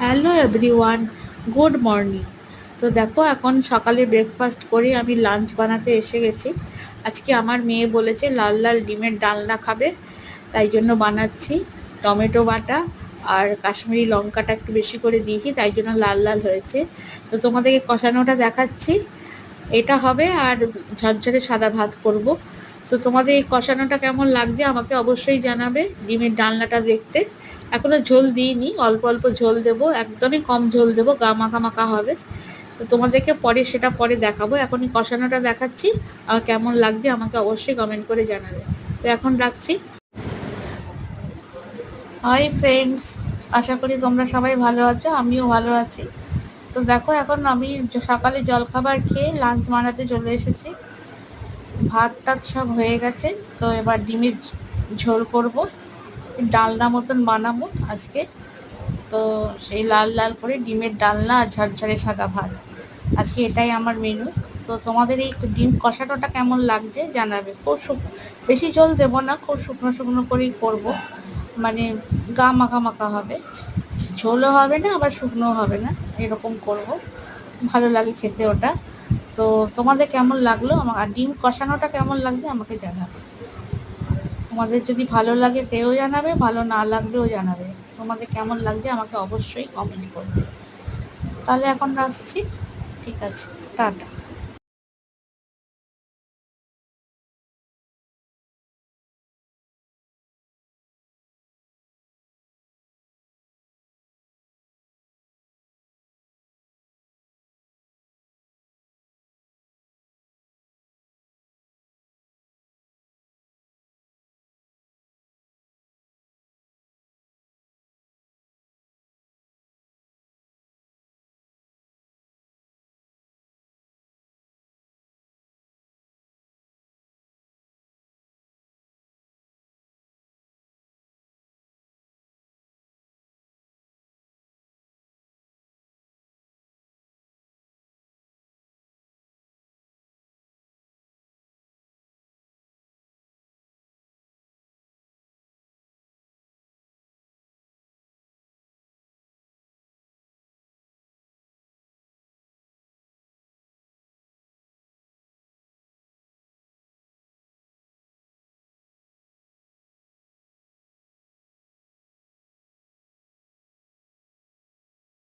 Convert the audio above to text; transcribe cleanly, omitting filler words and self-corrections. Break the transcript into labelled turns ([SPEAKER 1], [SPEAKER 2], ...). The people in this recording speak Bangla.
[SPEAKER 1] Hello everyone, good morning. তো দেখো, এখন সকালে ব্রেকফাস্ট করে আমি লাঞ্চ বানাতে এসে গেছি। আজকে আমার মেয়ে বলেছে লাল লাল ডিমের ডালনা খাবে, তাই জন্য বানাচ্ছি। টমেটো বাটা আর কাশ্মীরি লঙ্কাটা একটু বেশি করে দিয়েছি, তাই জন্য লাল লাল হয়েছে। তো তোমাদেরকে কষানোটা দেখাচ্ছি। এটা হবে, আর ঝরঝরে সাদা ভাত করব। তো তোমাদের এই কষানোটা কেমন লাগছে আমাকে অবশ্যই জানাবে। ডিমের ডালনাটা দেখতে এখনো ঝোল দিইনি, অল্প অল্প ঝোল দেবো, একদমই কম ঝোল দেবো, গা মাখা মাখা হবে। তো তোমাদেরকে পরে দেখাবো, এখন এই কষানোটা দেখাচ্ছি। আর কেমন লাগছে আমাকে অবশ্যই কমেন্ট করে জানাবে। তো এখন রাখছি। হাই ফ্রেন্ডস, আশা করি তোমরা সবাই ভালো আছো, আমিও ভালো আছি। তো দেখো, এখন আমি সকালে জলখাবার খেয়ে লাঞ্চ বানাতে চলে এসেছি। ভাত টাত সব হয়ে গেছে। তো এবার ডিমের ঝোল করব, ডালনা মতন বানাবো আজকে। তো সেই লাল লাল করে ডিমের ডালনা আর ঝরঝরে সাদা ভাত, আজকে এটাই আমার মেনু। তো তোমাদের এই ডিম কষানোটা কেমন লাগছে জানাবে। খুব বেশি ঝোল দেবো না, খুব শুকনো শুকনো করেই করব, মানে গা মাখা মাখা হবে, ঝোলও হবে না আবার শুকনোও হবে না, এরকম করব। ভালো লাগে খেতে ওটা। তো তোমাদের কেমন লাগলো আমার, আর ডিম কষানোটা কেমন লাগছে আমাকে জানাবে। তোমাদের যদি ভালো লাগে সেও জানাবে, ভালো না লাগলেও জানাবে। তোমাদের কেমন লাগছে আমাকে অবশ্যই কমেন্ট করবে। তাহলে এখন আসছি, ঠিক আছে, টাটা।